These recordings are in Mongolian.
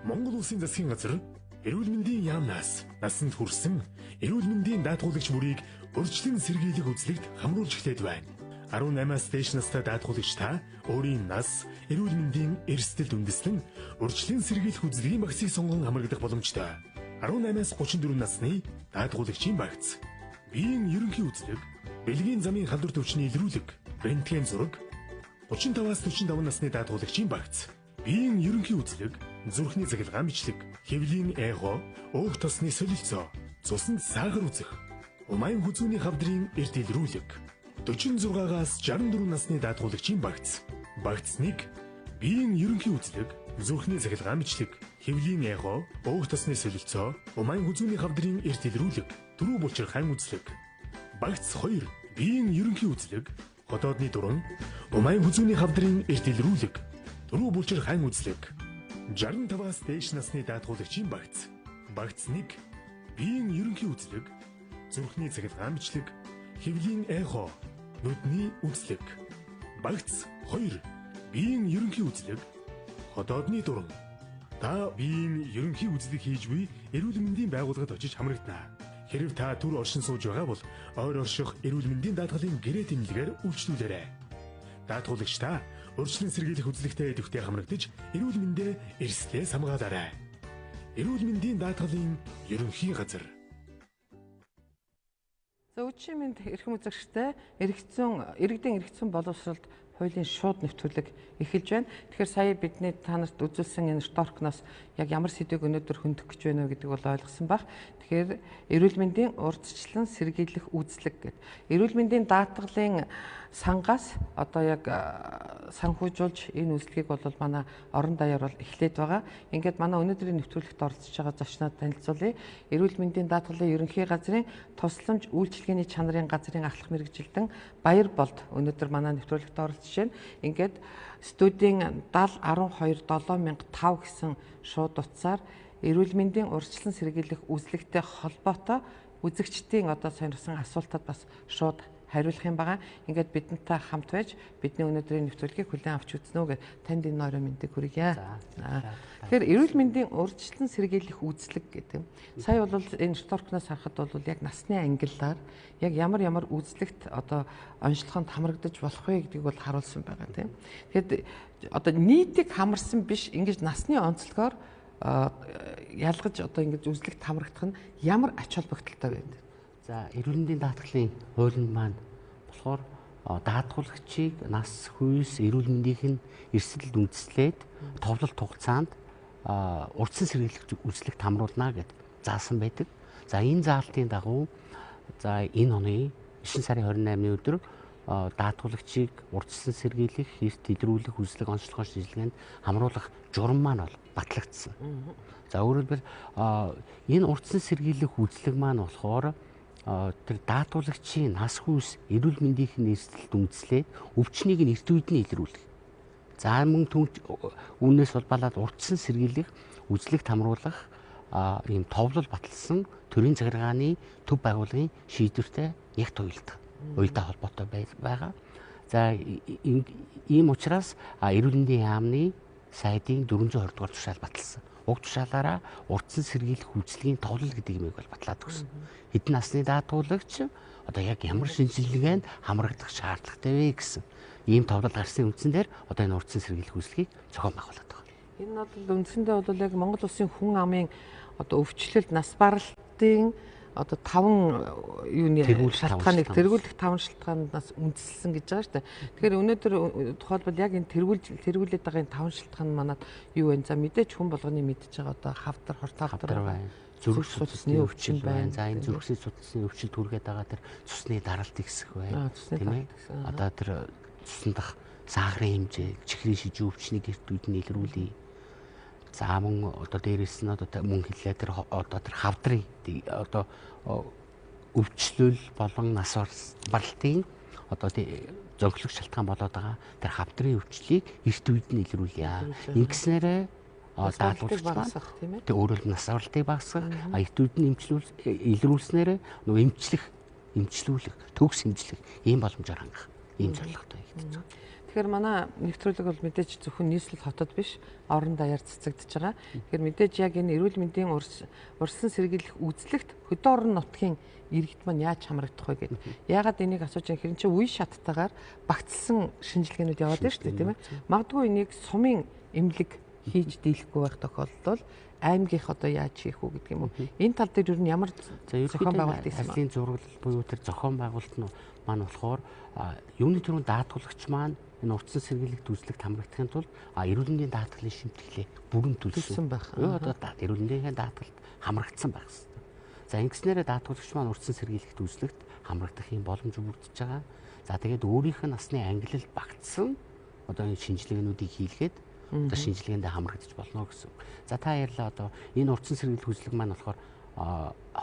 Монгол улсын засгийн газар эрүүл мэндийн яамнаас насанд хүрсэн эрүүл мэндийн даатгуулагч бүрийг урьдчилан сэргийлэх үзлэгт хамруулж эхлэв байна. 18-аас дээш настай даатгуулагч та өөрийн нас, эрүүл мэндийн эрсдэлд үндэслэн урьдчилан сэргийлэх үзлэгийн багцыг сонгон хамрагдах боломжтой. 18-аас 34 насны даатгуулагчийн багц, биеийн ерөнхий үзлэг, бэлгийн замын халдвар төвчний илрүүлэг, рентген зураг, 35-аас 45 насны даатгуулагчийн багц, биеийн ерөнхий үзлэг, зүрхний цахилгаан бичлэг, хэвлийн эго, өөх тосны солилцоо, цуснд саагар үзэх, умайн хүзүүний хавдрын эрт илрүүлэг, 46-аас 64 насны даатгуулагчийн багц, багц 1, биеийн ерөнхий үзлэг, зүрхний цахилгаан бичлэг, хэвлийн эго, өөх тосны солилцоо, умайн хүзүүний хавдрын эрт илрүүлэг, дөрөв булчирхайн үзлэг, багц 2, биеийн ерөнхий үзлэг, хотоодны дуран, умайн хүзүүний хавдрын эрт илрүүлэг, дөрөв булчирхайн үзлэг, 65-аас дээш насны даатгуулагчийн багц, багц 1, биеийн ерөнхий үзлэг, зүрхний цахилгаан бичлэг, хэвлийн эго, нүдний үзлэг, багц 2, биеийн ерөнхий үзлэг, хотоодны дуран. Та биеийн ерөнхий үзлэг хийж буй эрүүл мэндийн байгууллагад очиж хамрагдана. Хэрв та түр оршин сууж байгаа бол ойр орших эрүүл мэндийн даатгалын гэрээ тэмдэглэгээр үйлчлүүлээрэй. Даатгуулагч та урьдчилан сэргийлэх үзлэгтэй идэвхтэй хамрагдаж эрүүл мэндээ эрсдлээс хамгаалаарай. Эрүүл мэндийн даатгалын ерөнхий газар. За үчийн мэнд эрхэм үзэгчтэй иргэдийн эрхзүйн боловсролд хуулийн шууд нэвтрүүлэг эхэлж байна. Тэгэхээр сая бидний та нарт үзүүлсэн энэ шторкноос яг ямар сэдвийг өнөөдөр хөндөх гэж байна вэ гэдэг бол ойлгосон баг. Тэгэхээр эрүүл мэндийн урьдчилан сэргийлэх үзлэг гэдэг. Эрүүл мэндийн даатгалын сангаас одоо яг санхүүжүүлж энэ үзлэгийг бол манай орон даяар бол эхлээд байгаа. Ингээд манай өнөөдрийн нэвтрүүлэгт оролцож байгаа зочноод танилцуулъя. Эрүүл мэндийн даатгалын ерөнхий газрын тусламж үйлчилгээний чанарын газрын ахлах мэргэжилтэн Баяр болд өнөөдөр манай нэвтрүүлэгт оролцож байна. Ингээд студийн 70127005 гэсэн шууд утсаар эрүүл мэндийн урьдчилан сэргийлэх үзлэгтэй холбоотой үзэгчдийн одоо сонирхсан асуултад бас шууд хариулах юм байгаа. Ингээд бидэнтэй хамт байж бидний өнөөдрийн нэвтрүүлгийг хүлээн авч үзнэ үү гэж танд энэ нойроо мэндийг хүргье. Тэгэхээр эрүүл мэндийн урьдчилан сэргийлэх үзлэг гэдэг. Сая бол энэ шторкноос харахад бол яг насны ангиллаар яг ямар үзлэгт одоо онцлогонд хамрагдаж болох вэ гэдгийг бол харуулсан байгаа тийм. Тэгэхээр одоо нийтийг хамарсан биш, ингэж насны онцлогоор ялгаж одоо ингэж үзлэгт хамрагдах нь ямар ач холбогдолтой вэ? За эрүүл мэндийн даатгалын хуулинд маань болохоор даатгуулагчийг нас, хүйс, эрүүл мэндийн эрсдэлд үндэслээд товлолт хугацаанд урьдчилан сэргийлэх үзлэгт хамруулна гэд заасан байдаг. За энэ заалтын дагуу за энэ оны 9 сарын 28-ны өдөр даатгуулагчийг урьдчилан сэргийлэх, эрт илрүүлэх үзлэг онцлогоо шийдлгээнд хамруулах журам маань бол батлагдсан. За өөрөөр хэлбэл энэ урьдчилан сэргийлэх үзлэг маань болохоор тэр даатгуулагчийн нас, хүйс, эрүүл мэндийн эрсдэлд үндэслээд өвчнийг нь эрт үед нь илрүүлэх. За мөн үүнээс улбалаад урьдчилан сэргийлэх үзлэгт хамруулах ийм товлол баталсан төрийн захиргааны төв байгууллагын шийдвэртэй яг уялдаа холбоотой байгаа. За ийм учраас эрүүл мэндийн яамны сайдын 420 дугаар тушаал баталсан. Уг тушаалаараа урьдчилан сэргийлэх үзлэгийн товлол гэдэг юмыг бол батлаад өгсөн. Хэдэн насны даатгуулагч одоо яг ямар шинжилгээнд хамрагдах шаардлагатай вэ гэсэн ийм товлол гарсны үндсэн дээр одоо энэ урьдчилан сэргийлэх үзлэгийг зохион байгуулад байгаа. Энэ бол үндсэндээ бол яг Монгол улсын хүн амын одоо өвчлөлт, нас баралтын одоо 5 юуны шалтгааныг тэргүүлэх 5 шалтгаанаас үндэслэн гэж байгаа шүү дээ. Тэгэхээр өнөөдөр тухайлбал яг энэ тэргүүлээд байгаа энэ 5 шалтгаан манад юу вэ? За мэдээж хүн болгоны мэдж байгаа одоо хавдар, хортавдар байна. Зүрх судасны өвчин байна. За энэ зүрхний судасны өвчин түргээд байгаа тэр цусны даралт ихсэх байна. Тийм ээ. Одоо тэр цуснах сахарын хэмжээ, чихрийн шижүү өвчнийг эрт үед нь илрүүлээ. За мөн одоо дээрээс нь одоо мөн хэлээ тэр одоо тэр хавдрын одоо өвчлөл болон нас баралтын одоо зөнгөлөх шалтгаан болоод байгаа тэр хавдрын өвчлийг эрт үед нь илрүүлье. Ингэснээрээ даатгуулагч багасгах тийм ээ. Тэг өөрөөр нас баралтыг багасгах, эрт үед нь илрүүлснээрээ нөгөө эмчлүүлэх, төгс эмчлэх ийм боломжоор хангах ийм зорилготой хийгдэж байгаа. Тэгэхээр манай нэвтрүүлэг бол мэдээж зөвхөн нийслэл хотод биш, орон даяар цэцэгдэж байгаа. Тэгэхээр мэдээж яг энэ эрүүл мэндийн урьдчилан сэргийлэх үзлэгт хөдөө орон нутгийн иргэд маань яаж хамрагдах вэ гэдэг. Яагаад энийг асууж байгаа хэрэг чинь үе шаттайгаар багцлсан шинжилгээнүүд яваад байна шүү дээ, тийм ээ. Магадгүй энийг сумын эмнэлэг хийж дийлэхгүй байх тохиолдолд аймгийнх одоо яаж хийх үү гэдэг юм уу. Энэ тал дээр ер нь ямар зохион байгуулалт хийсэн бэ? Ажлын зураглал буюу тэр зохион байгуулалт нь маань болохоор юуны төрөнд даатгуулагч маань энэ урьдчилан сэргийлэгт үзлэгт хамрагдахын тулд эрүүл мэндийн даатгалын шимтгэлээ бүрэн төлсөн байх. Одоо эрүүл мэндийн даатгалд хамрагдсан байх хэрэгтэй. За ингэснээрээ даатгуулагч маань урьдчилан сэргийлэгт үзлэгт хамрагдах юм боломж бүрдэж байгаа. За тэгээд өөрийнх нь насны ангилалд багтсан одоо энэ шинжилгээнүүдийг хийлгээд одоо шинжилгээндээ хамрагдаж болно гэсэн. За та ярьлаа одоо энэ урьдчилан сэргийлэх үзлэг маань болохоор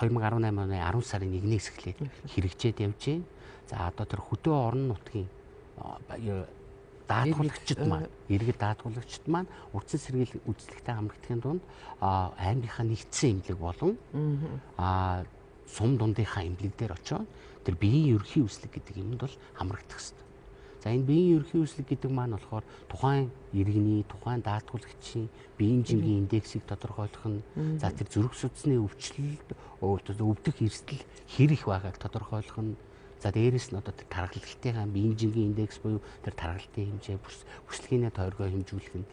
2018 оны 10 сарын 1-ээс эхлээд хэрэгжээд явж байна. За одоо тэр хөдөө орон нутгийн даатгуулагчид маань, иргэд даатгуулагчид маань урьдчилан сэргийлэх үзлэгтэй хамрагдахын тунд аймгийнхаа нэгдсэн эмнэлэг болон сум дундынхаа эмнэлэг дээр очоод тэр биеийн ерөнхий үзлэг гэдэг юмд бол хамрагдах хэрэгтэй. За энэ биеийн ерөнхий үзлэг гэдэг маань болохоор тухайн иргэний, тухайн даатгуулагчийн биеийн жингийн индексийг тодорхойлох нь, за тэр зүрх судасны өвчлөлд өвдөх эрсдэл хэр их байгааг тодорхойлох нь, за дээрэс нь одоо тэр тархалтынхаа биеийн жингийн индекс буюу тэр тархалтын хэмжээ, бүслэгийн тойргоо хэмжүүлэх нь,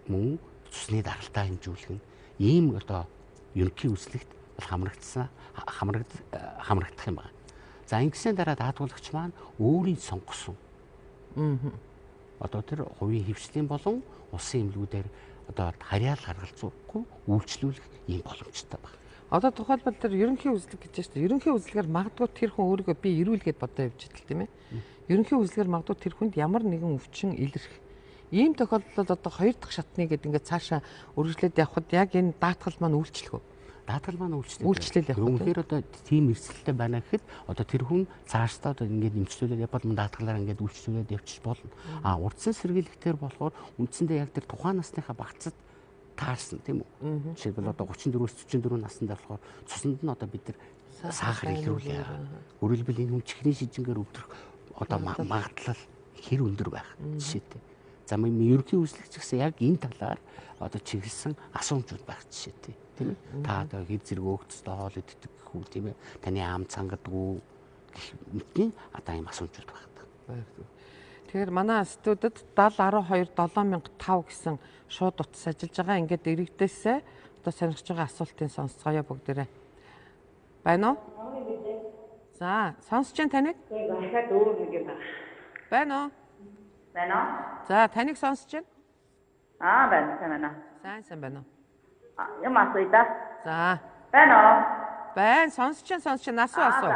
мөн цусны даралтаа хэмжүүлэх нь ийм одоо ерөнхий үзлэгт хамрагдах юм байна. За ингэсэн дараа даатгуулагч маань өөрийн сонгосон одоо тэр хувийн хвшлийн болон улсын эмнэлгүүдээр одоо харьяал харгалзуухгүй үйлчлүүлэх ийм боломжтой байна. Одоо тухайлбал тэр ерөнхий үзлэг гэж байна шүү дээ. Ерөнхий үзлэгээр магадгүй тэр хүн өөрийгөө би ирүүлгээд бодоо явж идэл тийм ээ. Ерөнхий үзлэгээр магадгүй тэр хүнд ямар нэгэн өвчин илэрх. Ийм тохиолдолд одоо хоёр дахь шатны гэдэг ингээд цаашаа үргэлжлээд явхад яг энэ даатгал маань үйлчлэх үү? Даатгал маань үйлчлэл явах. Үнэхээр одоо тийм эрсдэлтэй байна гэхэд одоо тэр хүн цаашдаа одоо ингээд нэмчлүүлээд явбал мөн даатгалаар ингээд үйлчлүүлээд явчих болно. Урьдчилан сэргийлэхтэр болохоор үндсэндээ яг тэр тухайн насныхаа багцад таарсан тийм үү? Жишээлбэл одоо 34-өөс 44 наснда болохоор цуснд нь одоо бид нар сахар илрүүлээ. Өөрөлдвөл энэ хүн чихрийн шижингээр өвдөх одоо магадлал хэр өндөр байх жишээтэй. За ерөнхий үзлэгч гэсэн яг энэ талаар одоо чиглэсэн асуумжууд байх жишээтэй. Тийм ээ. Та одоо хэр зэрэг өөгцөстэй хоол иддэг хүү тийм ээ. Таны ам цангадгүй гэх мэтийн одоо ийм асуумжууд байна. Тэгэхээр манай студид 7012-7005 гэсэн шууд утас ажиллаж байгаа. Ингээд иргэдээсээ одоо сонирхож байгаа асуултын сонсцгоё бүгдээрээ. Байна уу? За, сонсож байна таныг? Дахиад өөр нэг юм байна. Байна уу? Байна уу? За, таныг сонсож байна? Байна. Сайн байна уу? Юм асууя да. За. Байна уу? Байна, сонсож байна. Асуу.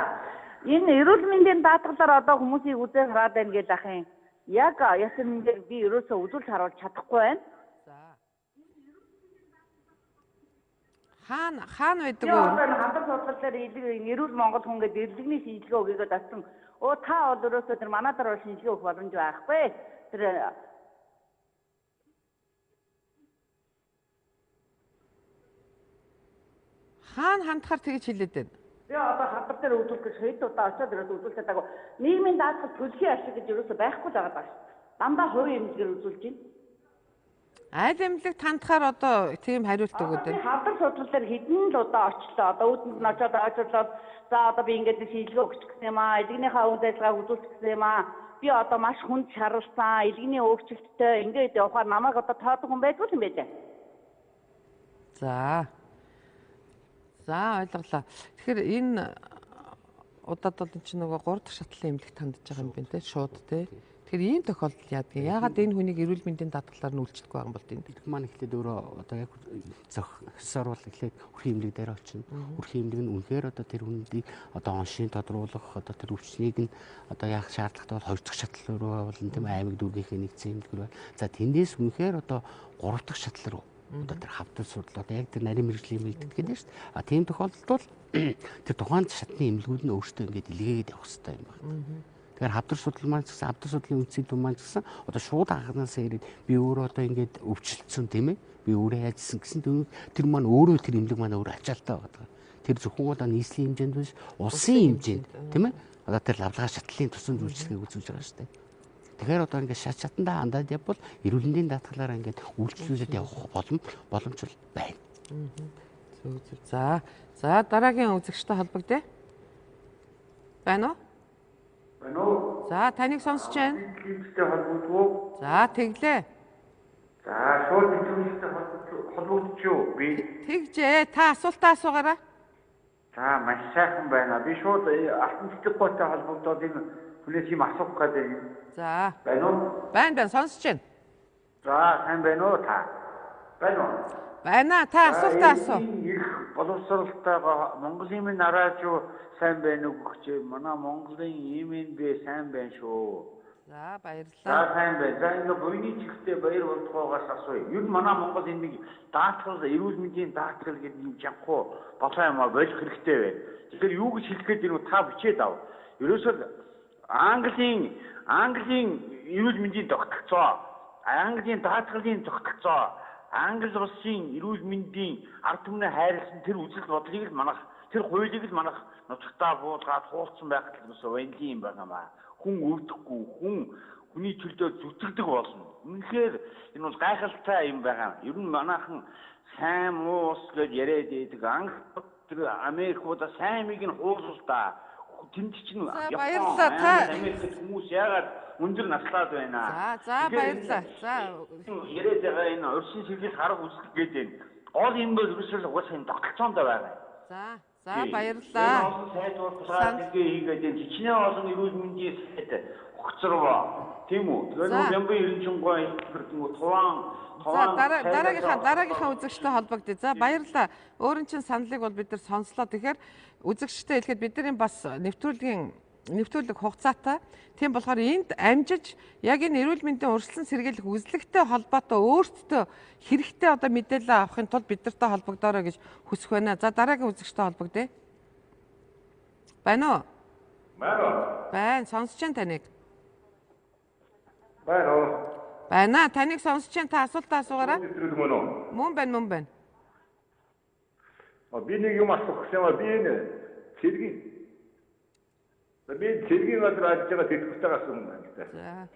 Энэ эрүүл мэндийн даатгалаар одоо хүмүүсийг үзээ хараад байна гэж ахын. Яг ясан дээр би ерөөсөө үзүүлж харуулж чадахгүй байна. За. Хаана байдаг вэ? Хамтар судлалаар эрүүл Монгол хүн гэдэг ирэлгний шинжилгээ өгөөд авсан. Та бол ерөөсөө тэр манайдаар шинжилгээ өгөх боломж байхгүй. Тэр хаана хандахаар тэгж хэлээд байна? Би одоо хамтар дээр үзүүлэх гэж хэд удаа очиод ерөөсөө үзүүлээд байгаа. Нийгмийн даатгал төлхийн ашиг гэж ерөөсөө байхгүй л байгаа даа. Дандаа хувийн эмнэлгээр үзүүлж байна. Аль эмнэлэгт хандахаар одоо тийм хариулт өгöd байна. Хамтар судлалаар хэдэн л удаа очлоо. Одоо үүдэнд нь очиод ойжуулаад за одоо би ингээд шинжилгээ өгч гэх юм аа. Илгнийхээ үйл ажиллагааг үзүүлчих гэх юм аа. Би одоо маш хүнд шаралсан. Илгний өөрчлөлттэй ингээд явахаар намайг одоо тоодог хүн байдгүй юм байлаа. За ойлголоо. Тэгэхээр энэ удаад бол энэ чинь нөгөө 3 дахь шатлалын эмнэлэгт хандж байгаа юм байна те шууд те. Тэгэхээр ийм тохиолдол яадаг юм? Яагаад энэ хүнийг эрүүл мэндийн даатгалаар нь үйлчлэхгүй байгаа юм бол тийм. Ирэх маань эхлээд өөрөө одоо яг зохисоор бол эхлээд өрхийн эмнэлэг дээр очино. Өрхийн эмнэлэг нь үнэхээр одоо тэр хүнийг одоо оншийн тодруулах одоо тэр өвчнийг нь одоо яах шаардлагатай бол 2 дахь шатлал руу болно тийм аймаг дүүргийнхээ нэгдсэн эмнэлэг рүү. За тэндээс үнэхээр одоо 3 дахь шатлал руу одоо тэр хавтар судлал одоо яг тэр нарийн мэрэгжлийн эмнэлэг гэдэг нь шүү дээ. Тийм тохиолдолд бол тэр тухайн шатны эмнэлгүүд нь өөрсдөө ингээд илгээгээд явах хэрэгтэй юм байна. Тэгэхээр хавтар судлал маань гэсэн хавтар судлалын үндэсний дүн маань гэсэн одоо шууд анханаас ирээд би өөрөө одоо ингээд өвчлөлтсөн тийм ээ. Би өөрөө хайжсан гэсэн тэр маань өөрөө тэр эмнэлэг маань өөрөө ачаалттай байгаа. Тэр зөвхөн одоо нийслэлийн хэмжээнд биш улсын хэмжээнд тийм ээ. Одоо тэр лавлгаа шатлалын тусан үйлчлэгийг үзүүлж байгаа шүү дээ. Тэгэхээр одоо ингээд шат шатандаа хандаад явбал эрүүл мэндийн даатгалаараа ингээд үйлчлүүлээд явах боломж байна. Зөв. За дараагийн үзэгчтэй холбогдъё. Байна уу? Байна уу? За таныг сонсож байна. Клиптэй холбогдвоо. За тэглээ. За шууд клиптэй холбогдчихё. Би Тэгжээ. Та асуултаа асуугаарай. за маш сайхан байна. Би шууд алтан цэцэггүйтэй холбогдоод энэ хүнээс юм асуух гэдэг. За. Байна уу? Байна сонсож байна. За сайн байна уу та? Байна уу? Байна. Та асуултаа асуу. Их боловсролтойгоо Монголын минь араажуу сайн байна уу гэж манай Монголын имэн бэ сайн байна шүү. За За баярлалаа. сайн байна. За энэ буйны чигтээ баяр болтгоогоос асууя. Юу манай Монгол энэ нэг даатгал эрүүл мэндийн даатгал гэдэг юм жанхуу болоо юм а болох хэрэгтэй байна. Тэгэхээр юу гэж хэлэх гээд ирв та бичээд ав. Ерөөсөө Английн эрүүл мэндийн тогтолцоо, Английн даатгалын тогтолцоо, Англи улсын эрүүл мэндийн ард түмний хайрлсан тэр үзэл бодлыг л манах, тэр хуулийг л манах нутагтаа буулгаад хуулсан байх гэсэн ванлийн юм байна. Хүн өвдөхгүй, хүний төлдөө зүтгэдэг болно. Үнэхээр энэ бол гайхалтай юм байна. Ер нь манайхан сайн муу ус гэж яриад идэг тэр Америкуудаа сайн мийг нь хуулж та. Тэнд чинь баярлалаа та. Америкт хүмүүс яагаад өндөр наслаад байна. За баярлалаа. За яриад байгаа энэ урьдчилан сэргийлэх арга үзэл гэдэг энэ гол юм бол ерөөсөө угаасаа энэ тогтолцоонд байгаа. За баярлалаа. Сайд боловсролд хийгээд энэ чичнээн олон эрүүл мэндийн сайд огцорвоо. Тийм үү? Тэгэхээр Бямбын 93 гэрдэн туван дараагийнхаа үзэгчтэй холбогдъё. За баярлалаа. Өөрийн чинь саналыг бол бид нар сонслоо. Тэгэхээр үзэгчтэй хэлэхэд бидний бас нэвтрүүлэг хугацаатай. Тийм болохоор энд амжиж яг энэ эрүүл мэндийн урьдчилан сэргийлэх үзлэгтэй холбоотой өөртөө хэрэгтэй одоо мэдээлэл авахын тулд бид нартай холбогдоорой гэж хүсэх байна. За дараагийн үзэгчтэй холбогдъё. Байна уу? Байна. Сонсож байна таныг. Байна уу? Байна. Таныг сонсож байна. Та асуултаа асуугаарай. Мөн байна. Би нэг юм асуух гэсэн би энэ цэргийн газар ажиллаж байгаа тэтгэвртэй асуусан юм байна. За.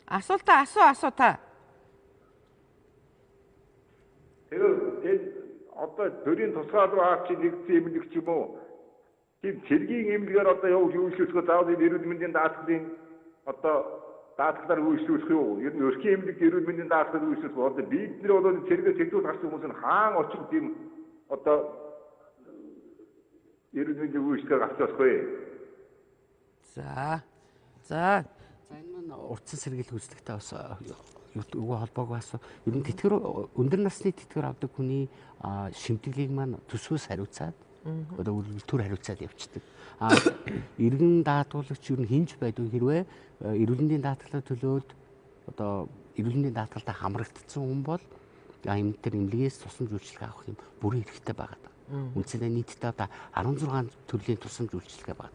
Асуултаа асуу та. Тэгээд одоо төрийн тусгай руу авч нэгдсэн эмнэлэг ч юм уу? Тийм цэргийн эмнэлгээр одоо юу үйлчлүүлэх заавал эрүүл мэндийн даатгалын одоо даатгалаар үйлчлүүлэх юу? Ер нь өрхийн эмнэлэг эрүүл мэндийн даатгалаар үйлчлүүлэх одоо бид нар бол цэргээ тэгдүүл гарсан хүмүүс нь хаан очив тийм одоо эрүүл мэндийн үйлчлэгээр авч болох вэ? За энэ маань урдсан сэргийлэх үзлэгтэй бас үгүй холбоог бас ер нь тэтгэр өндөр насны тэтгэр авдаг хүний шимтгэлийг маань төсвөөс хариуцаад одоо төр хариуцаад явцдаг. Иргэн даатгуулагч ер нь хинж байдгүй хэрвээ эрүүл мэндийн даатгалаа төлөөд одоо эрүүл мэндийн даатгалтай хамрагдсан хүн бол энэ төр эмнэлгээс тусламж үйлчилгээ авах юм бүрэн хэрэгтэй байгаа. Үндсэндээ нийтдээ одоо 16 төрлийн тусламж үйлчилгээ байна.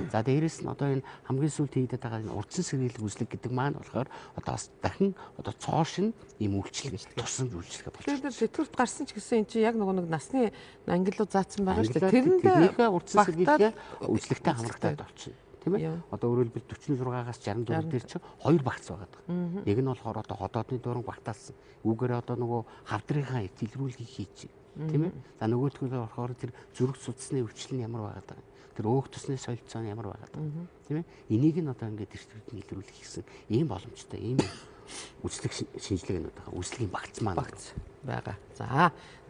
За дээрэс нь одоо энэ хамгийн сүүлд хийгдэт байгаа энэ урдсан сэргийлэх үзлэг гэдэг маань болохоор одоо бас дахин одоо цоош нь ийм үйлчилгээ тусламж үйлчилгээ болж байна. Тэгэхээр тэтгэврт гарсан ч гэсэн энэ чинь яг нэг насны ангиллуу заасан байгаа шүү дээ. Тэрэндээ урдсан сэргийлгээ үзлэгтэй хамрагдаад болчихно. Тийм ээ. Одоо өөрөөр хэлбэл 46-аас 64 дээр чинь хоёр багц байгаа. Нэг нь болохоор одоо ходоодны дууран багтаалсан. Үүгээр одоо нөгөө хавдрынхаа илрүүлгийг хийж тийм ээ. За нөгөөдгөө болохоор тэр зүрх судасны өвчлөл нь ямар байгаад байгаа. Тэр өөх тусны солилцоо нь ямар байгаад байгаа. Тийм ээ. Энийг нь одоо ингээд эртвэрт нь илрүүлэх гэсэн ийм боломжтой ийм үзлэг шинжилгээнүүд байгаа. Үзлэгийн багц маань байгаа.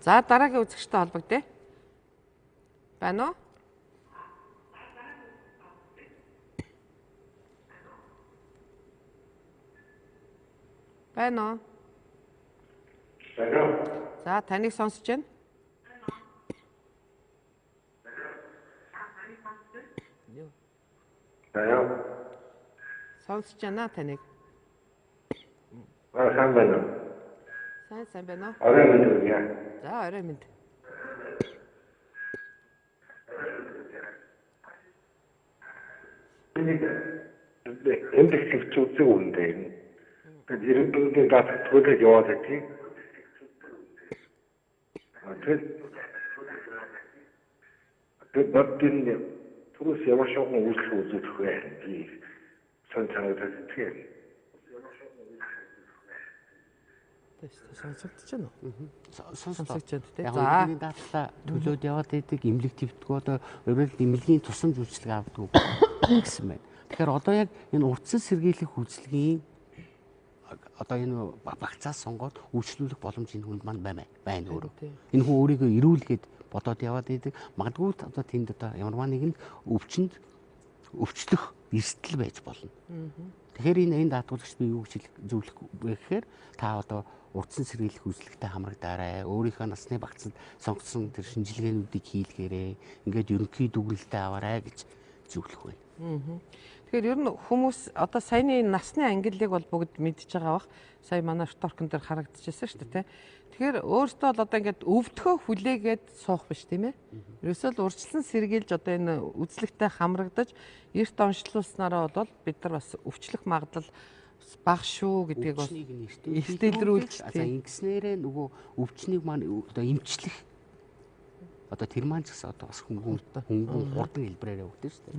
За дараагийн үзэгчтэй холбогдъё. Байна уу? Байна уу? За таныг сонсож байна. Сонсож байна таныг. Сайн байна. Сайн байна уу? Орой мэнд үгүй. За орой мэнд. Эмнэлэг чивчүүцэг үнэндээ юм. Тэгээд эрүүл мэндийн даатгалыг яваад байдаг. Тэгээд боддын Түрүүс ямар шоуны үйлчлэл үзүүлэх вэ? Би сонь санагдаж байна. Сонсогдож байна уу? Сонсогдож байна тийм. Яг энэ дадлаа төлөөд яваад идэг эмнэлэг твтгөө одоо өөрөөр эмнэлгийн тусламж үйлчлэг авдаг гэсэн байна. Тэгэхээр одоо яг энэ урдсан сэргийлэх үйлчлэгийн одоо энэ багцаас сонгоод үйлчлүүлэх боломж энэ хүнд маань байна өөрөө. Энэ хүн өөрийгөө ирүүлгээд бодоод яваад идэг. Магадгүй одоо тэнд одоо ямарваа нэгэн өвчлөх эрсдэл байж болно. Тэгэхээр энэ даатгуулагч би юу гэж зөвлөх вэ гэхээр та одоо урдсан сэргийлэх үйлчлэгтэй хамрагдаарай. Өөрийнхөө насны багцанд сонгосон тэр шинжилгээнүүдийг хийлгээрэй. Ингээд ерөнхий дүгнэлтээ аваарай гэж зөвлөх байна. Тэгэхээр ер нь хүмүүс одоо саяны насны ангиллыг бол бүгд мэдж байгаа бах. Сая манай шторкон дээр харагдчихсан шүү дээ, тэ. Тэгэхээр өөртөө бол одоо ингээд өвдөхөө хүлээгээд суух биш тийм ээ. Ерөөсөө л урьдчилан сэргийлж одоо энэ үзлэгтэй хамрагдаж эрт онцлуулснараа бол бид нар бас өвчлөх магадлал бага шүү гэдгийг бас илтэлрүүлж ингэснээрээ нөгөө өвчнийг маань одоо эмчлэх одоо тэр маань ч гэсэн одоо бас хөнгөн хурдан хэлбэрээр өгдөө шүү дээ.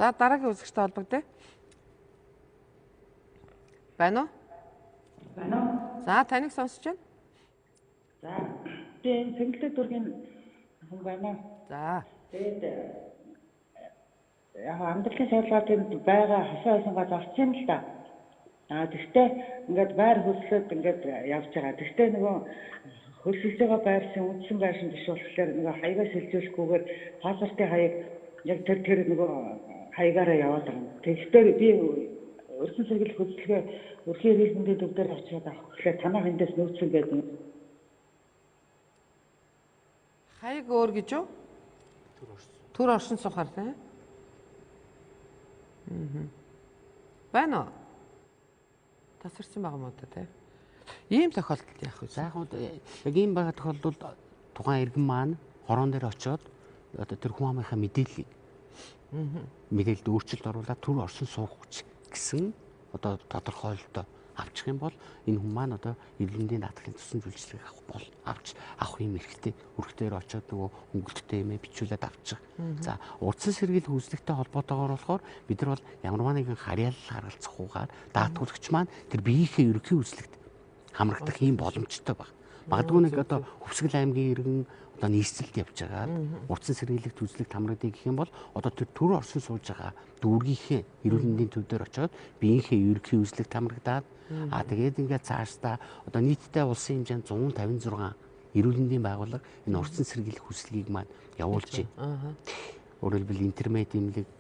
За дараагийн үзэгчтэй холбогдъё. Байна уу? Байна уу? За таныг сонсож байна. За тийм цэнгэлтэй дургийн хүн байна. За тэгээд яг амьдралын шалгалт энд байгаа хасаа байсангаа зарцсан л да. Тэгтээ ингээд байр хөдлөд ингээд явж байгаа. Тэгтээ нөгөө хөлсөж байгаа байрсын үндсэн байршин биш болохоор нөгөө хаягаас хилжүүлэхгүйгээр паспортын хаяг яг тэр нөгөө хаягаараа яваад байгаа. Тэгтээ би өрсөн сэргийлэх хөдөлгөөн өрхийн эрхлэндийн төвдөр очиод авах гэхээр танах эндээс нөөцсөн байдаг. Хаяг өөр гэж юу? Төр оршин сухаар тийм. Байна уу? Тасарсан байгаа мó та тийм. Ийм тохиолдолд яах вэ? За яг ийм байгаа тохиолдолд тухайн иргэн маань хорон дээр очиод одоо тэр хүн амынхаа мэдээллийг мэдээлэлд өөрчлөлт оруулаад төр оршин суух гэсэн одоо тодорхойлолтоо авчих юм бол энэ хүн маань одоо иргэндийн даатгалын тусламж үйлчлэг авах юм эрхтэй өрхтөөр очиод нөгөө хөнгөлөлттэй юмээ бичүүлээд авчих. За урдсан сэргийлэх үйлчлэгтэй холбоотойгоор болохоор бид нар бол ямарваа нэгэн харьяалал харгалзахгүйгээр даатгуулагч маань тэр биеийнхээ ерөнхий үйлчлэгт хамрагдах ийм боломжтой баг. Магадгүй нэг одоо Хөвсгөл аймгийн иргэн одоо нийслэлд явж байгаа урдсан сэргийлэх үйлчлэгт хамрагдъя гэх юм бол одоо тэр төр оршин сууж байгаа дүүргийнхээ эрүүл мэндийн төв дээр очиод биеийнхээ ерөнхий үйлчлэгт хамрагдаад тэгээд ингээд цаашдаа одоо нийтдээ улсын хэмжээнд 156 эрүүл мэндийн байгууллага энэ урдсан сэргийлэх үйлчлэгийг маань явуулж байна. Өөрөөр хэлбэл интернет эмнэлэг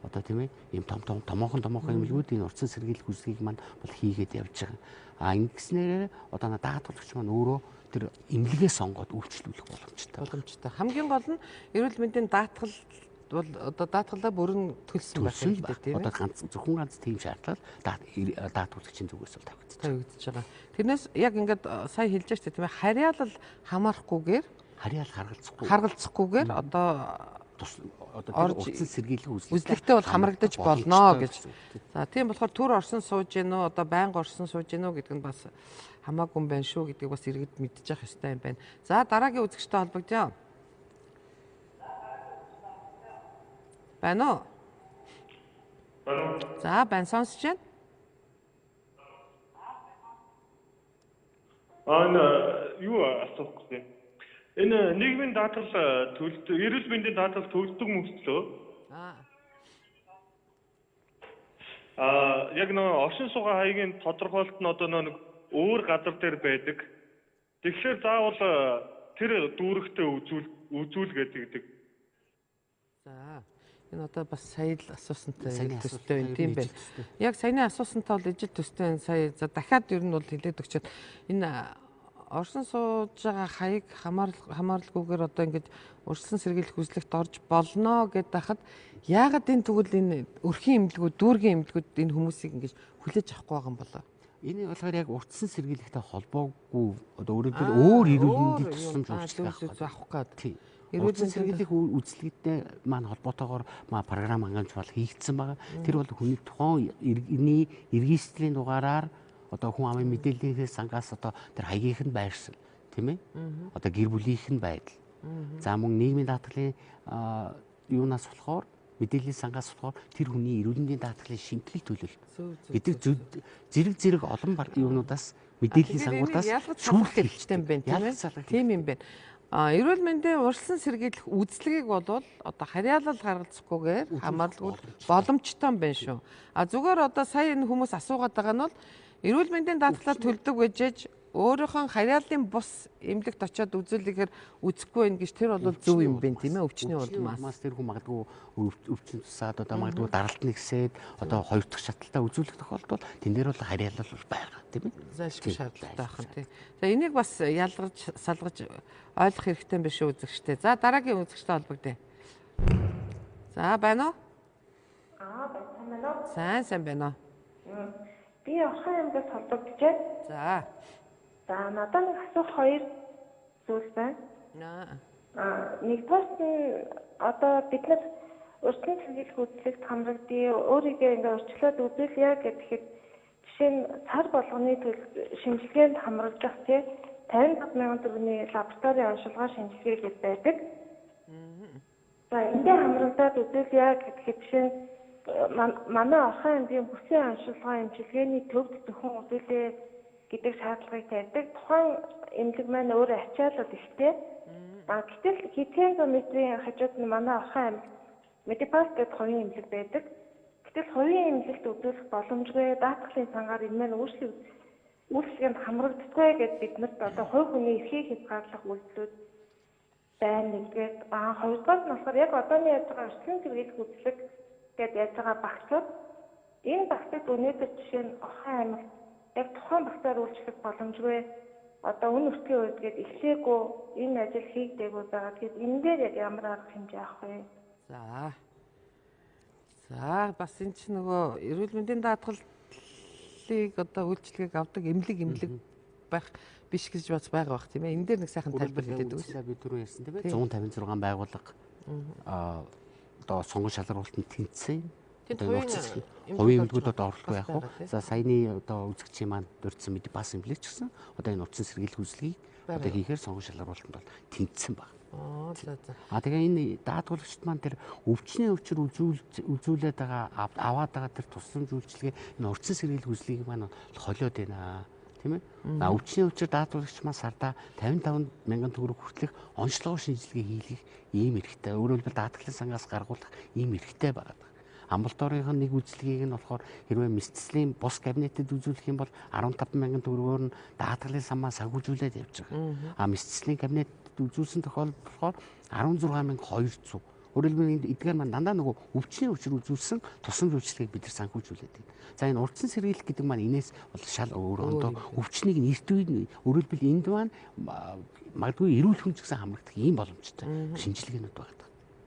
одоо тийм ээ ийм томоохон эмнэлгүүд энэ урдсан сэргийлэх үйлчлэгийг маань бол хийгээд явж байгаа. Ингэснээр одоо даатгуулагч маань өөрөө тэр эмнэлгээ сонгоод үйлчлүүлэх боломжтой. Хамгийн гол нь эрүүл мэндийн даатгал бол одоо даатгалаа бүрэн төлсөн байх хэрэгтэй тийм ээ. Одоо зөвхөн ганц тийм шаардлага даатгуулагчийн зүгээс бол тавигдчихж байгаа. Тэрнээс яг ингээд сая хэлж штэ тийм ээ харьяалал хамаарахгүйгээр харгалзахгүйгээр одоо урдсан сэргийлэх үйлчлэгтэй бол хамрагдаж болно гэж. За тийм болохоор төр орсон сууж гэнэ үү одоо байнга орсон сууж гэнэ үү гэдэг нь бас хамаагүй юм байна шүү гэдгийг бас иргэд мэдчих ёстой юм байна. За дараагийн үзэгчтэй холбогдъё. Байна уу? За байна сонсож байна. Юу асуух гэсэн. Энэ нийгмийн даатгал эрүүл мэндийн даатгал төлдөг мөртлөө яг нэг оршин суугаа хаягийн тодорхойлолт нь одоо нэг өөр газар дээр байдаг. Тэгэхээр заавал тэр дүүрэгтээ үзүүл гэдэг. За энэ одоо бас сая л асуусантай төстэй байна тийм байна. Яг саяны асуусантай бол ижил төстэй байна. Сая за дахиад ер нь бол хэлээд өгчөөд энэ оршин сууж байгаа хаяг хамааралгүйгээр одоо ингэж урьдчилан сэргийлэх үйлчлэгт орж болно гэдээ хахад яагаад энэ тэгвэл энэ өрхийн эмнэлгүүд, дүүргийн эмнэлгүүд энэ хүмүүсийг ингэж хүлээж авахгүй байгаа юм болоо? Энэ болохоор яг урьдчилан сэргийлэхтэй холбоогүй одоо өөрөөр өөр эрүүл мэндийн тусламж үйлчлэг авах гэдэг. Урьдчилан сэргийлэх үйлчлэгтэй маань холбоотойгоор програм хангамж бол хийгдсэн байгаа. Тэр бол хүний тухайн иргэний иргэншлийн дугаараар одоо хүн амын мэдээллийнхээ сангаас одоо тэр хаягийнх нь байршил тийм ээ одоо гэр бүлийнх нь байдал за мөн нийгмийн даатгалын юунаас болохоор мэдээллийн сангаас болохоор тэр хүний эрүүл мэндийн даатгалын шинтгэл төлөлт гэдэг зэрэг олон юунуудаас мэдээллийн сангуудаас шүүх хэрэгтэй юм байна тийм ээ. Тийм юм байна. Эрүүл мэндийн урьдчилан сэргийлэх үйлчлэгийг бол одоо харьяалал гаргацахгүйгээр хамгаалах боломжтой юм байна шүү. Зүгээр одоо сая энэ хүмүүс асуугаад байгаа нь бол эрүүл мэндийн даатгалаар төлдөг гэжээж өөрийнхөө харьяаллын бус эмнэлэгт очиод үзүүлэхээр үзэхгүй байх гэж тэр бол зөв юм байна тийм ээ. Өвчний улмаас тэр хүн магадгүй өвчин тусаад одоо магадгүй даралт нэгсээд одоо хоёр дахь шаталтаа үзүүлэх тохиолдолд тэн дээр бол харьяалал бол байгаа тийм ээ. Зайлшгүй шаардлагатай байх нь тийм. За энийг бас ялгаж салгаж ойлгох хэрэгтэй юм биш үү үзэгчтэй. За дараагийн үзэгчтэй холбогдъё. За байна уу? Байна уу? Сайн байна уу? Би Орхон аймгаас холбогдож байна. За надад нэг асуух хоёр зүйл байна. Нэгдүгээр нь одоо бид нар урьдчилан сэргийлэх үйлчлэгт хамрагдъя, өөрийгөө ингээ урьдчилаад үзүүлъя гэхэд жишээ нь сар болгоны шинжилгээнд хамрагдах тий 50,000 төгрөгийн лабораторийн онцлогоо шинжилгээ гэж байдаг. За ингээ хамрагдаад үзүүлъя гэхэд жишээ нь манай Орхон аймгийн бүсийн онцлогоо шинжилгээний төвд зөвхөн үзүүлээ гэдэг шаардлагыг тавьдаг. Тухайн эмнэлэг маань өөрөө ачаалал ихтэй. Гэтэл хитэнзометрийн хажууд нь манай Орхон аймаг Медипас гэдэг хувийн эмнэлэг байдаг. Гэтэл хувийн эмнэлэгт үзүүлэх боломжгүй даатгалын сангаар энэ маань үйлчлэгэнд хамрагддаггүй гэдээ биднэрт одоо хувь хүний эрхийг хязгаарлах үйлдэлүүд байна нэгдгээд хоёрдугаар нь болохоор яг одооний яаж байгаа урьдчилан сэргийлэх үйлчлэг гэдээ яаж байгаа багцууд энэ багцыг өнөөдөр жишээ нь Орхон аймаг яг тухайн багцаар үйлчлэх боломжгүй одоо үн өртгийн үед гээд эхлэегүй энэ ажил хийгдээгүй байгаа. Тэгэхээр энэ дээр яг ямар арга хэмжээ авах вэ? За бас энэ ч нөгөө эрүүл мэндийн даатгалыг одоо үйлчлэгийг авдаг эмнэлэг байх биш гэж бас байгаа бах тийм ээ. Энэ дээр нэг сайхан тайлбар хийгээд өгөөч. Би түрүү ярьсан тийм ээ. 156 байгууллага одоо сонгон шалралтанд тэнцсэн. Хувийн эмнэлгүүд одоо орлого яах вэ? За саяны одоо үзэгчийн маань дурдсан мэд бас эмнэлэг ч гэсэн одоо энэ урьдчилан сэргийлэх үйлчлэгийг одоо хийхээр сонгон шалралтанд бол тэнцсэн баг. Тэгээ энэ даатгуулагчд маань тэр өвчний өвчөр үзүүлээд байгаа аваад байгаа тэр тусламж үйлчлэгээ энэ урьдчилан сэргийлэх үйлчлэгийг маань холиод байна. Тийм ээ. Өвчний өвчөр даатгуулагч маань сарда 55,000 төгрөг хүртэлх онцлогоо шинжилгээ хийх ийм эрхтэй. Өөрөөр хэлбэл даатгалын сангаас гаргуулах ийм эрхтэй байгаа. Амбулаторийн нэг үйлчлэгийг нь болохоор хэрвээ мэдцлийн бус кабинетэд үзүүлэх юм бол 15,000 төгрөгөөр нь даатгалын самаа сагуулжуулаад явж байгаа. Мэдцлийн кабинетэд үзүүлсэн тохиолдолд болохоор 16,200. Өөрөөр хэлбэл эдгээр маань дандаа нөгөө өвчний өвчөр үзүүлсэн тусламж үйлчлэгийг бид нар санхүүжүүлээд байна. За энэ урьдчилан сэргийлэх гэдэг маань энэс бол шал өөр ондоо өвчнийг нэрт үед өөрөөр хэлбэл энд маань магадгүй эрүүл хүн ч гэсэн хамрагдах ийм боломжтой шинжилгээнүүд байгаа.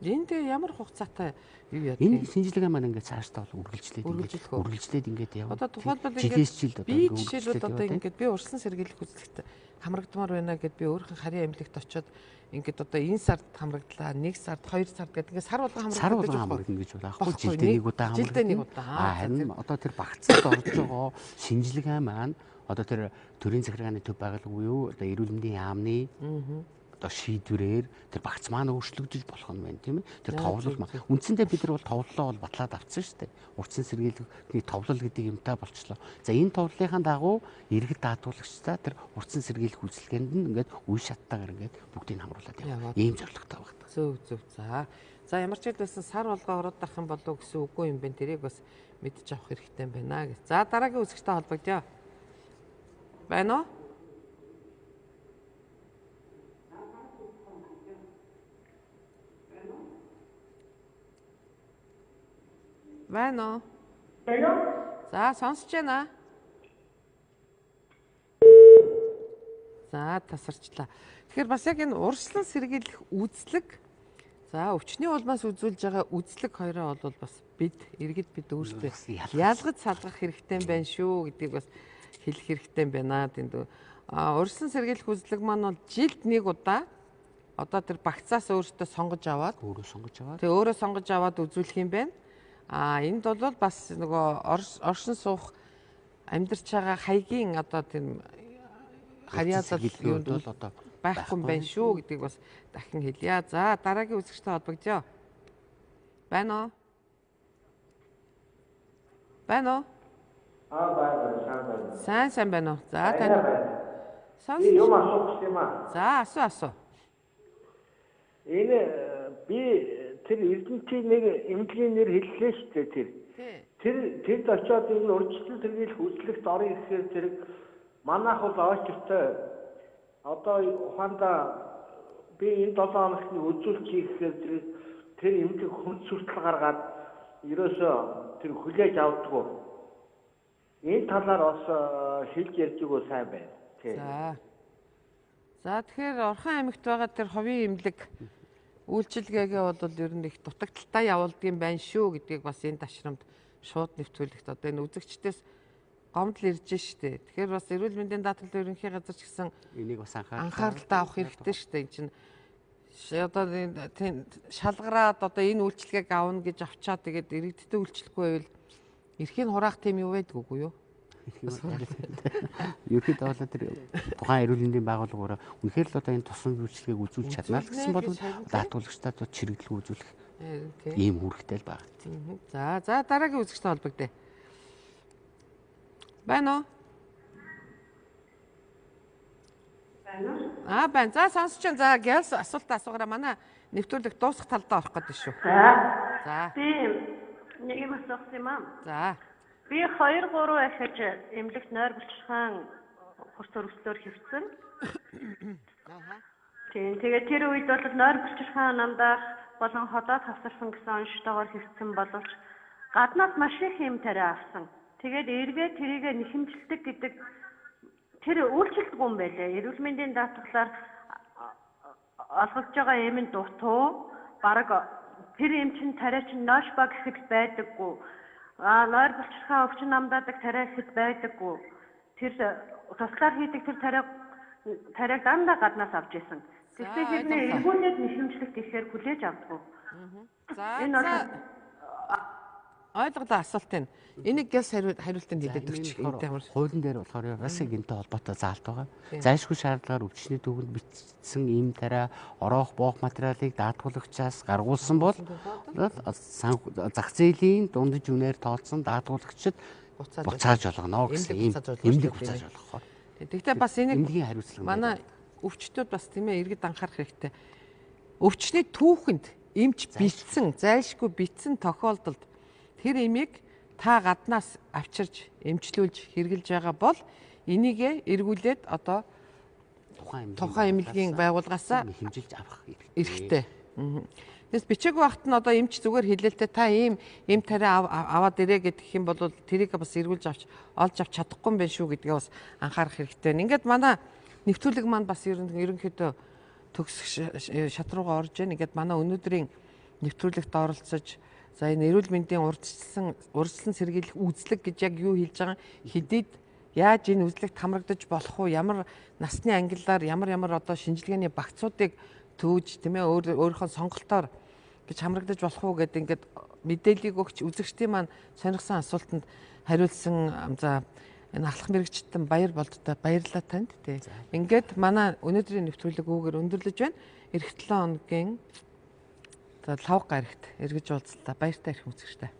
Энд ямар хугацаатай юу яа? Энэ шинжилгээ маань ингээд цаашдаа бол үргэлжлээд ингээд явна. Одоо тухайлбал ингээд би жишээлбэл одоо ингээд би урьдчилан сэргийлэх үзлэгт хамрагдмаар байна гэд би өөрийнхөө харийн эмнэлэгт очиод ингээд одоо энэ сард хамрагдлаа, нэг сард, хоёр сард гэдэг ингээд сар болгон хамрагдана гэж байна. Аахгүй жилдээ нэг удаа хамрагдана. Харин одоо тэр багцад орж байгаа шинжилгээ маань одоо тэр төрийн захиргааны төв байгууллагын юу одоо эрүүл мэндийн яамны одоо шийдвэрээр тэр багц маань өөрчлөгдөж болох нь байна тийм ээ. Тэр товлол маань үндсэндээ бид нар бол товлолоо бол батлаад авсан шүү дээ. Урьдчилан сэргийлэх товлол гэдэг юмтай болчлоо. За энэ товлолынхаа дагуу иргэд даатгуулагчдаа тэр урьдчилан сэргийлэх үйлчилгээнд нь ингээд үе шаттайгаар ингээд бүгдийг хамруулад яваа. Ийм зорилготой байна. Зөв. За ямар ч хэлсэн сар болгоо ороод авах юм болов гэсэн үгүй юм байна. Тэрийг бас мэдж авах хэрэгтэй юм байна гэж. За дараагийн үзэгчтэй холбогдъё. Байна уу? Байна уу? За сонсож байна. За тасарчлаа. Тэгэхээр бас яг энэ урьдчилан сэргийлэх үйлчлэг за өвчний улмаас үзүүлж байгаа үйлчлэг хоёроо бол бас иргэд бид өөрсдөө ялгаж салгах хэрэгтэй юм байна шүү гэдгийг бас хэлэх хэрэгтэй юм байна. Тэнд урьдчилан сэргийлэх үйлчлэг маань бол жилд нэг удаа одоо тэр багцаас өөртөө сонгож аваад өөрөө сонгож аваад үзүүлэх юм байна. Энд бол бас нөгөө оршин суух амьдарч байгаа хаягийн одоо тийм харьяалал юунд бол одоо байхгүй юм байна шүү гэдгийг бас дахин хэлье. За дараагийн үзэгчтэй холбогдъё. Байна уу? Байна уу? Байна. Сайн байна уу? За тань. Би юм асуух юм аа. За асуу. Энэ би тэр эрдэмтний нэг эмнэлгийн нэр хэллээ шүү дээ тэр. Тэнд очиод энэ урьдчилан сэргийлэх үзлэгт орё гэхээр тэр манайх бол ойчтой одоо ухаанда би энэ 7 хоногт үзүүлчих гэхээр тэр эмнэлэг хүн сүртэл гаргаад ерөөсөө тэр хүлээж авдаггүй. Энэ талаар бас хэлж ярьж өгөө сайн байна. За тэгэхээр Орхон аймагт байгаа тэр ховын эмнэлэг үйлчилгээгээ бол ер нь их дутагдaltaй явуулдгийн байна шүү гэдгийг бас энэ ташрамд шууд нэвтрүүлэхэд одоо энэ үзэгчдээс гомдол ирж штэ. Тэгэхээр бас эрүүл мэндийн даатгалын ерөнхий газар ч гэсэн энийг бас анхааралтай авах хэрэгтэй штэ. Энэ чинь одоо шалгараад одоо энэ үйлчилгээг аавна гэж авчаад тэгээд иргэдтэй үйлчлэхгүй байвал эрхийн хураах тийм юу байдгүй юу? Ерөөд бол тэр тухайн эрүүл мэндийн байгууллагаараа үнэхээр л одоо энэ тусламж үйлчилгээг үзүүлж чаднаа л гэсэн бол даатгуулагчдад чирэгдэл үзүүлэх ийм үүрэгтэй л байна. За дараагийн үзэгчтэй холбогдъё. Байна уу? Байна. За сонсож байна. За гялс асуулт асуугараа манай нэвтрүүлэг дуусах талдаа орох гэдэг шүү. За. Би нэг юм асуух юм аа. За. Би 2-3 ахиж эмнэлэгт нойр булчирхаан хурц өргөслөөр хэвцэн. Тэгээд тэр үед бол нойр булчирхаан намдах болон ходоод хавсарсан гэсэн онцлогоор хэвцэн боловч гаднаас маш их юм тариа авсан. Тэгээд эргээд тэрийг нэхэмжилдэг гэдэг тэр үйлчлэлгүй юм байлээ. Эрүүл мэндийн даатгалаар олгож байгаа юм дутуу бараг тэр юм чин тариа чин ноошба гэхэд байдаггүй. Нойр булчирхаан өвчин намдаадаг тариа гэхэд байдаггүй. Тэр туслаар хийдэг тэр тариаг дандаа гаднаас авч исэн. Тэгсэн хэрнээ эргүүлээд нэхэмжлэх гэхээр хүлээж авдаггүй. Энэ бол ойлголоо асуултын. Энийг гялс хариултанд хэлээд өгч энтэй ямар хуулийн дээр болохоор бас гинтэй холбоотой заалт байгаа. Зайлшгүй шаардлагаар өвчний төвөнд бичсэн ийм тариа ороох боох материалыг даатгуулагчаас гаргуулсан бол зах зээлийн дундаж үнээр тооцсон даатгуулагчид буцааж олгоно гэсэн ийм эмнэлэг буцааж олгох. Тэгвэл бас энийг эмнэлгийн хариуцлага манай өвчтүүд бас тийм ээ иргэд анхаарах хэрэгтэй. Өвчний түүхэнд эмч бэлдсэн, зайлшгүй бэлдсэн тохиолдолд тэр эмийг та гаднаас авчирж, эмчлүүлж, хэрглэж байгаа бол энийгээ эргүүлээд одоо тухайн эмнэлгийн байгууллагаасаа хэмжилж авах хэрэгтэй. Тэгээс бичээгүй багт нь одоо эмч зүгээр хэлээлтэй та ийм тариа аваад ирээ гэдэг юм бол тэрийг бас эргүүлж авч олж авч чадахгүй юм байна шүү гэдгээ бас анхаарах хэрэгтэй. Ингээд манай нэвтрүүлэг маань бас ерөнхийдөө төгсөх шат руугаа орж байна. Ингээд манай өнөөдрийн нэвтрүүлэгт оролцож за энэ эрүүл мэндийн урьдчилан сэргийлэх үзлэг гэж яг юу хэлж байгаа хэдийд яаж энэ үзлэгт хамрагдаж болох уу, ямар насны ангиллаар ямар одоо шинжилгээний багцуудыг төвж тийм ээ өөрийнхөө сонголтоор гэж хамрагдаж болох уу гэдэг ингээд мэдээллийг өгч үзэгчдийн маань сонирхсан асуултанд хариулсан за энэ ахлах мэрэгчтэн баяр болдтой баярлалаа танд тий. Ингээд манай өнөөдрийн нэвтрүүлэг үүгээр өндөрлөж байна. Эх 7 хоногийн 5 гарагт эргэж уулзлаа. Баяртай ирэх үзэгчтэй.